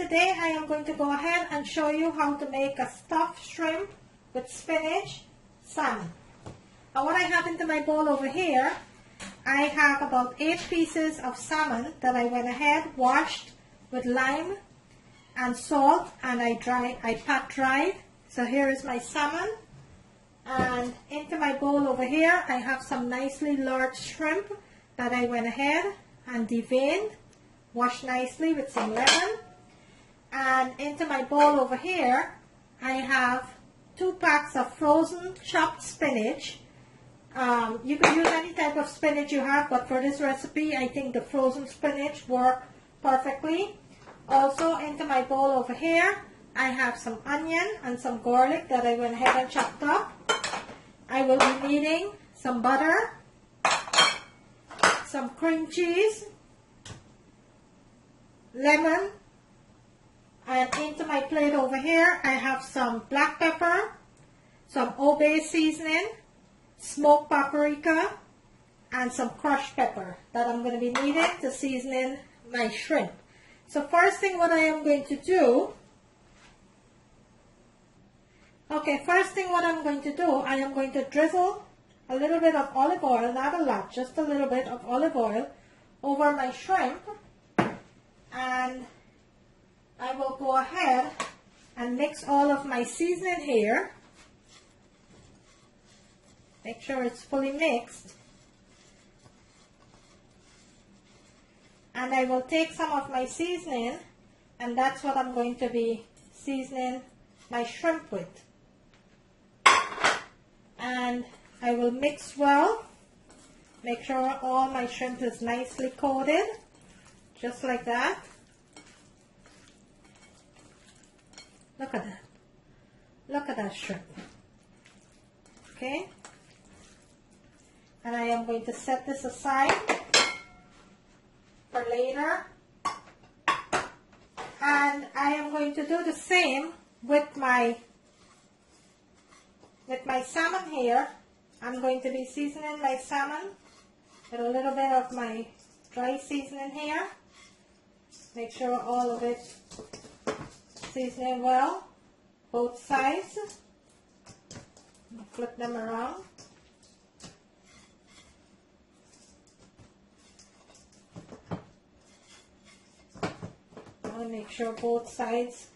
today I am going to go ahead and show you how to make a stuffed shrimp with spinach salmon. And what I have into my bowl over here, I have about 8 pieces of salmon that I went ahead, washed with lime and salt, and I pat dried. So here is my salmon, and into my bowl over here I have some nicely large shrimp that I went ahead and deveined, washed nicely with some lemon. And into my bowl over here I have 2 packs of frozen chopped spinach. You could use any type of spinach you have, but for this recipe I think the frozen spinach work perfectly. Also into my bowl over here I have some onion and some garlic that I went ahead and chopped up. I will be needing some butter, some cream cheese, lemon, and into my plate over here I have some black pepper, some Oven-Baked seasoning, smoked paprika, and some crushed pepper that I'm going to be needing to season in my shrimp. So first thing what I am going to do, I am going to drizzle a little bit of olive oil, not a lot, just a little bit of olive oil over my shrimp, and I will go ahead and mix all of my seasoning here. Make sure it's fully mixed. And I will take some of my seasoning, and that's what I'm going to be seasoning my shrimp with. And I will mix well. Make sure all my shrimp is nicely coated, just like that. Look at that. Look at that shrimp. Okay. And I am going to set this aside for later. And I am going to do the same with my salmon here. I'm going to be seasoning my salmon with a little bit of my dry seasoning here. Make sure all of it seasoning well, both sides. Flip them around. Make sure both sides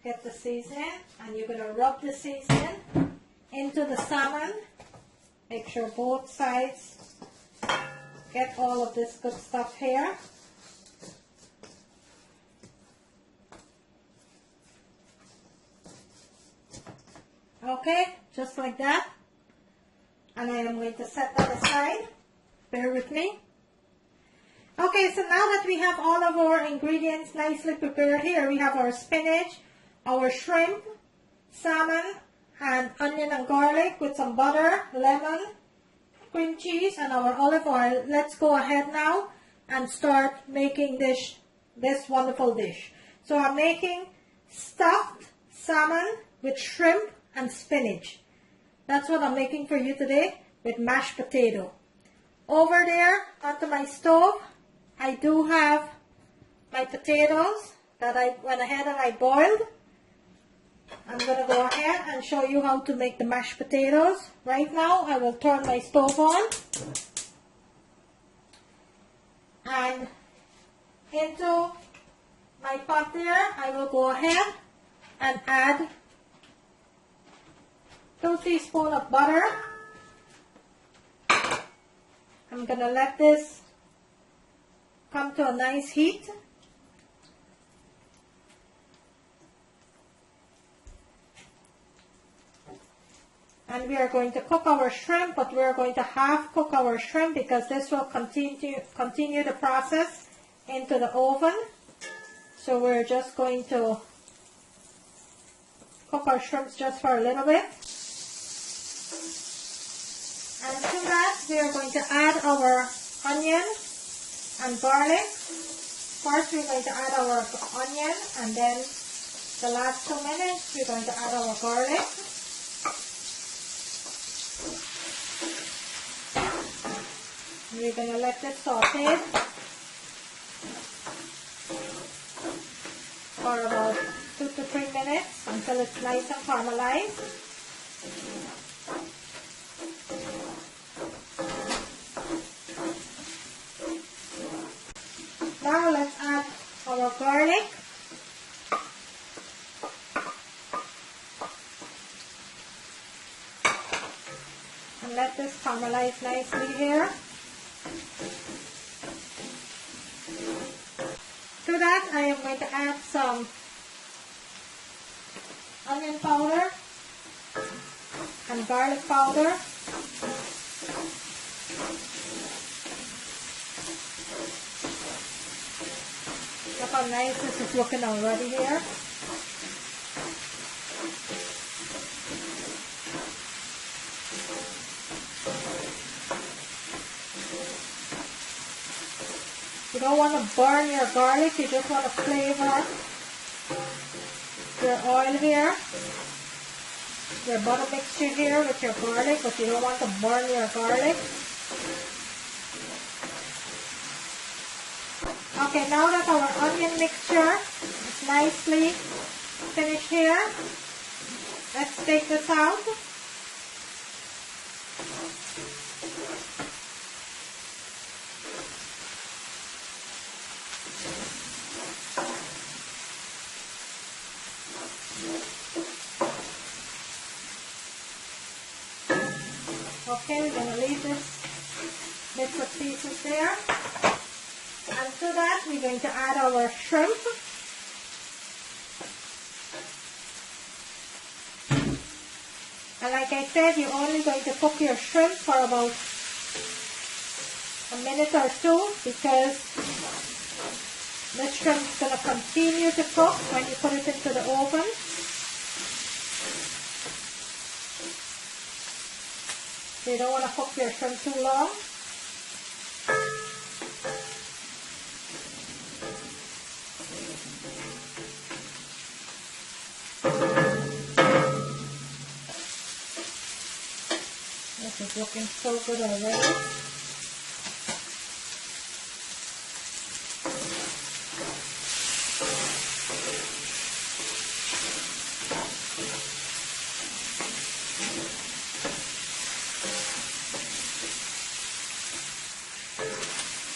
get the seasoning, and you're going to rub the seasoning into the salmon. Make sure both sides get all of this good stuff here. Okay, just like that. And I am going to set that aside. Bear with me. Okay, so now that we have all of our ingredients nicely prepared here, we have our spinach, our shrimp, salmon, and onion and garlic with some butter, lemon, cream cheese, and our olive oil. Let's go ahead now and start making this wonderful dish. So I'm making stuffed salmon with shrimp and spinach. That's what I'm making for you today with mashed potato. Over there onto my stove, I do have my potatoes that I went ahead and I boiled. I'm going to go ahead and show you how to make the mashed potatoes. Right now I will turn my stove on. And into my pot there, I will go ahead and add 2 teaspoons of butter. I'm going to let this come to a nice heat. And we are going to cook our shrimp, but we are going to half cook our shrimp because this will continue the process into the oven. So we're just going to cook our shrimps just for a little bit. And to that we are going to add our onion and garlic. First we're going to add our onion, and then the last 2 minutes we're going to add our garlic. We're going to let this saute. for about 2 to 3 minutes until it's nice and caramelized. Now let's add our garlic. And let this caramelize nicely here. To that, I am going to add some onion powder and garlic powder. Look how nice this is looking already here. You don't want to burn your garlic, you just want to flavor your oil here, your butter mixture here with your garlic, but you don't want to burn your garlic. Okay, now that our onion mixture is nicely finished here, let's take this out. Okay, we're going to leave this bits of pieces there. And to that, we're going to add our shrimp. And like I said, you're only going to cook your shrimp for about a minute or two, because the shrimp is going to continue to cook when you put it into the oven. So you don't want to cook your shrimp too long. This is looking so good already.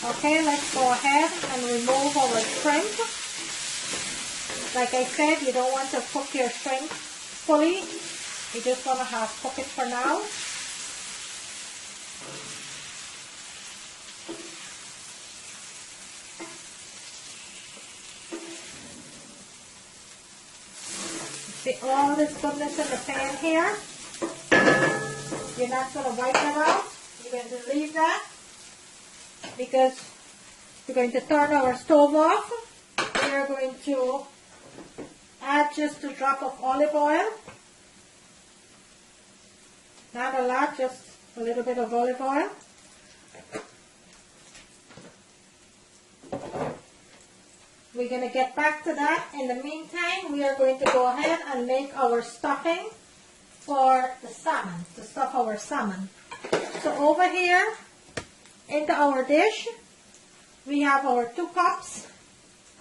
Okay, let's go ahead and remove our shrimp. Like I said, you don't want to cook your shrimp fully. You just want to cook it for now. See all this goodness in the pan here? You're not going to wipe that out. You're going to leave that, because we're going to turn our stove off. We're going to add just a drop of olive oil. Not a lot, just a little bit of olive oil. We're going to get back to that. In the meantime, we are going to go ahead and make our stuffing for the salmon, to stuff our salmon. So over here, into our dish, we have our 2 cups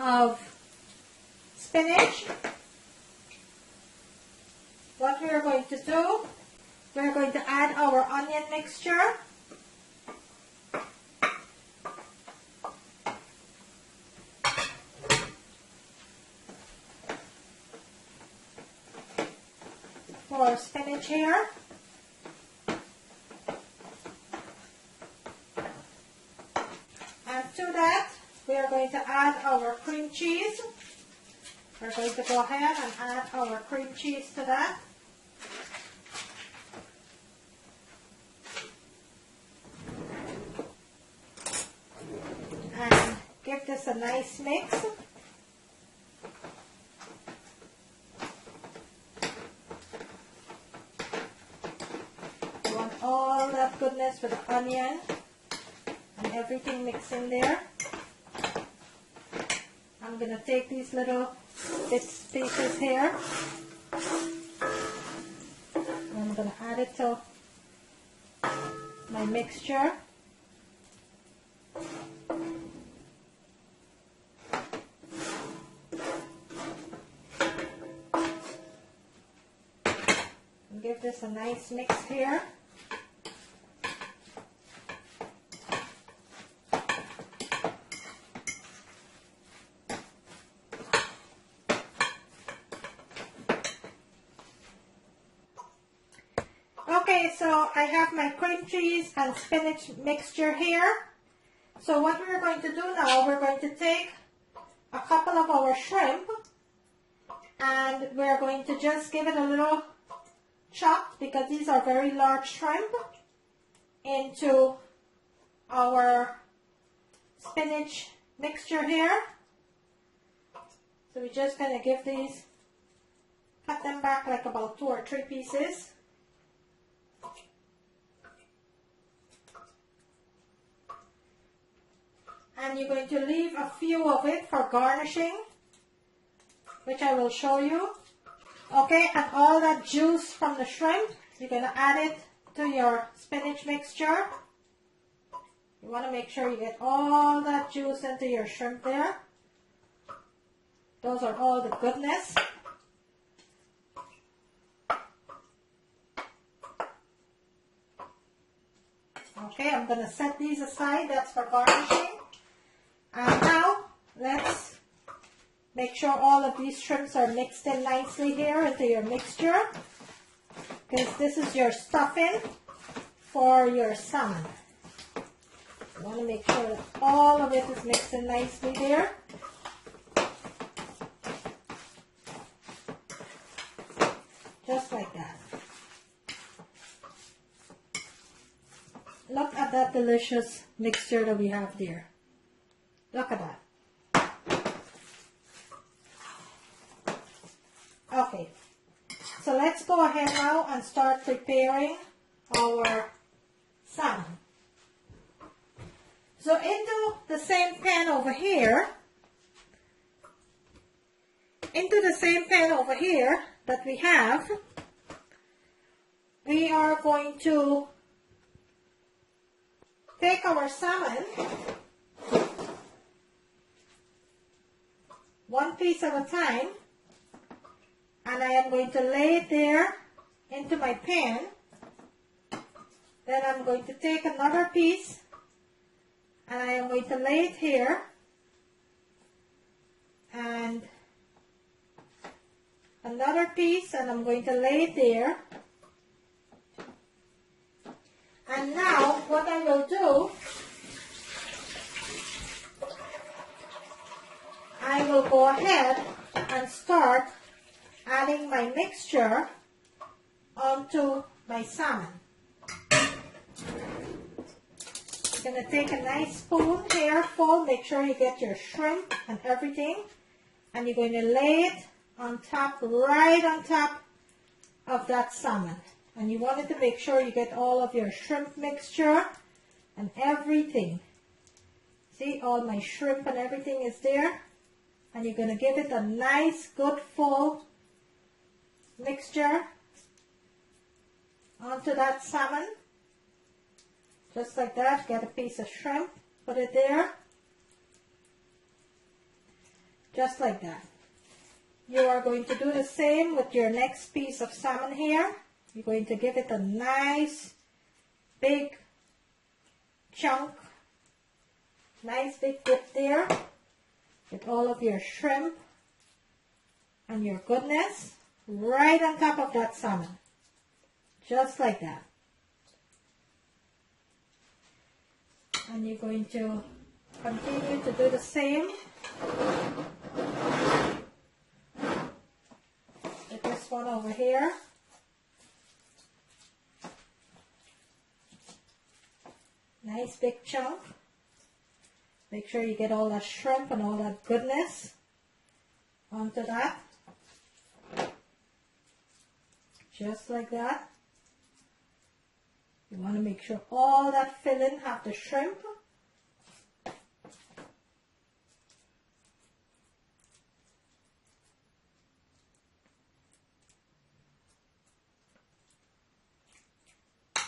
of spinach. What we are going to do, we are going to add our onion mixture. For spinach here. And to that, we are going to add our cream cheese. We're going to go ahead and add our cream cheese to that. And give this a nice mix. You want all that goodness with the onion and everything mixed in there. I'm going to take these little pieces here, and I'm going to add it to my mixture. give this a nice mix here. Okay, so I have my cream cheese and spinach mixture here. So what we're going to do now, we're going to take a couple of our shrimp and we're going to just give it a little chop, because these are very large shrimp, into our spinach mixture here. So we're just going to give these, cut them back like about 2 or 3 pieces. And you're going to leave a few of it for garnishing, which I will show you. Okay, and all that juice from the shrimp, you're going to add it to your spinach mixture. You want to make sure you get all that juice into your shrimp there. Those are all the goodness. Okay, I'm going to set these aside. That's for garnishing. And now, let's make sure all of these shrimps are mixed in nicely here into your mixture, because this is your stuffing for your salmon. You want to make sure that all of it is mixed in nicely there. Just like that. Look at that delicious mixture that we have there. Look at that. Okay, so let's go ahead now and start preparing our salmon. So into the same pan over here, that we have, we are going to take our salmon, one piece at a time, and I am going to lay it there into my pan. Then I'm going to take another piece and I am going to lay it here, and another piece, and I'm going to lay it there. And now what I will do, I will go ahead and start adding my mixture onto my salmon. You're going to take a nice spoon here full, make sure you get your shrimp and everything, and you're going to lay it on top, right on top of that salmon. And you wanted to make sure you get all of your shrimp mixture and everything. See, all my shrimp and everything is there. And you're going to give it a nice, good, full mixture onto that salmon. Just like that. Get a piece of shrimp, put it there. Just like that. You are going to do the same with your next piece of salmon here. You're going to give it a nice, big chunk. Nice big dip there. With all of your shrimp and your goodness right on top of that salmon. Just like that. And you're going to continue to do the same with this one over here. Nice big chunk. Make sure you get all that shrimp and all that goodness onto that. Just like that. You want to make sure all that filling have the shrimp.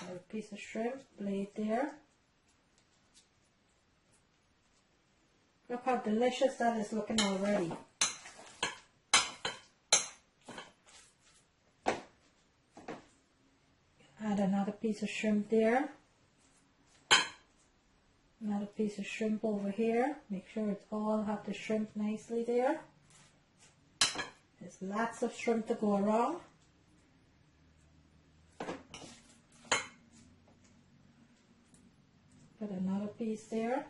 A piece of shrimp, lay it there. Look how delicious that is looking already. another piece of shrimp there. Another piece of shrimp over here. Make sure it's all have the shrimp nicely there. There's lots of shrimp to go around. Put another piece there.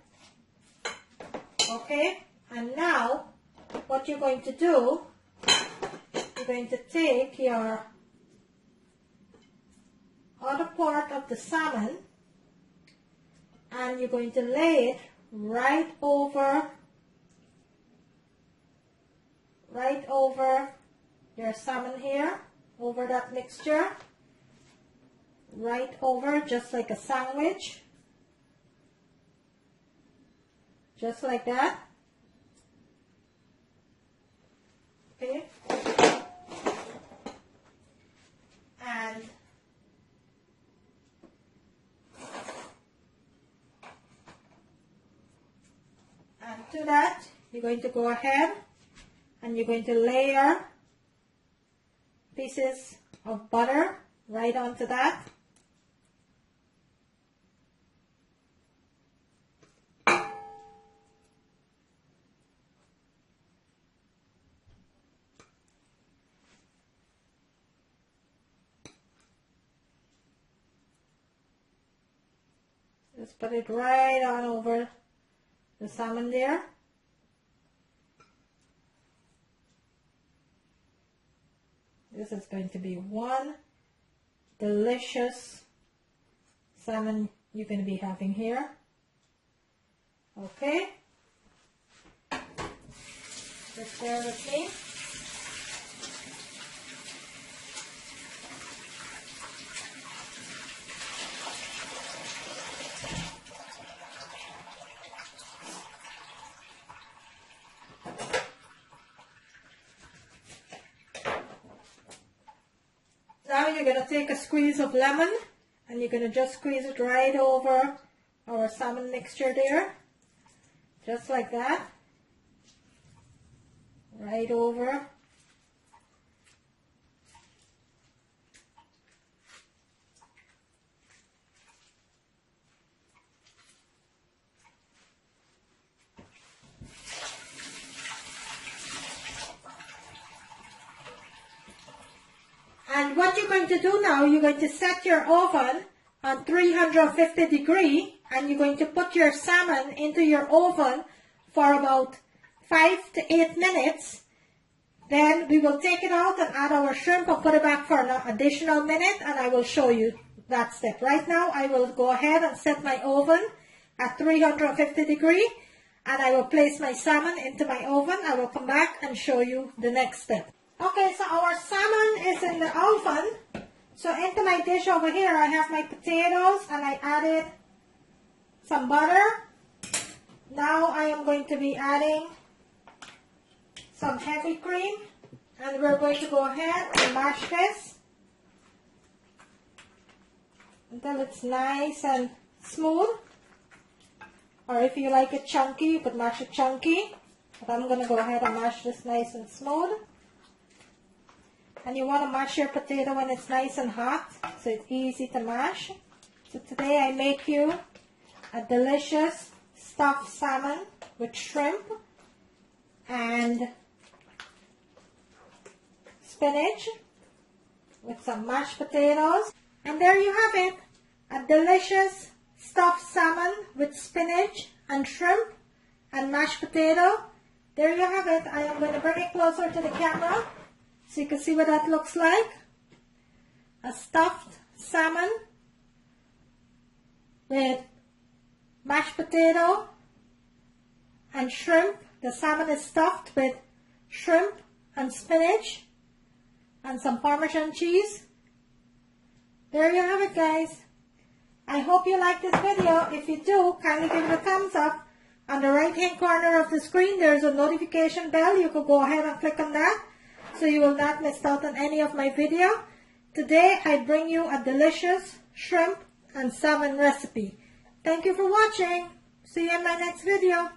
Okay, and now what you're going to do, you're going to take your other part of the salmon and you're going to lay it right over your salmon here, over that mixture, right over, just like a sandwich, just like that. Okay, and to that you're going to go ahead and you're going to layer pieces of butter right onto that. Just put it right on over the salmon there. This is going to be one delicious salmon you're going to be having here. Okay, just bear with me. Now you're going to take a squeeze of lemon and you're going to just squeeze it right over our salmon mixture there. Just like that. Right over. And what you're going to do now, you're going to set your oven on 350 degrees and you're going to put your salmon into your oven for about 5 to 8 minutes. Then we will take it out and add our shrimp and put it back for an additional minute and I will show you that step. Right now I will go ahead and set my oven at 350 degrees and I will place my salmon into my oven. I will come back and show you the next step. Okay, so our salmon is in the oven. So into my dish over here, I have my potatoes and I added some butter. Now I am going to be adding some heavy cream and we're going to go ahead and mash this until it's nice and smooth. Or if you like it chunky, you could mash it chunky. But I'm going to go ahead and mash this nice and smooth. And you want to mash your potato when it's nice and hot, so it's easy to mash. So today I make you a delicious stuffed salmon with shrimp and spinach with some mashed potatoes. And there you have it, a delicious stuffed salmon with spinach and shrimp and mashed potato. There you have it. I am going to bring it closer to the camera so you can see what that looks like. A stuffed salmon with mashed potato and shrimp. The salmon is stuffed with shrimp and spinach and some Parmesan cheese. There you have it, guys. I hope you like this video. If you do, kindly give it a thumbs up. On the right hand corner of the screen there is a notification bell. You can go ahead and click on that so you will not miss out on any of my video. Today I bring you a delicious shrimp and salmon recipe. Thank you for watching. See you in my next video.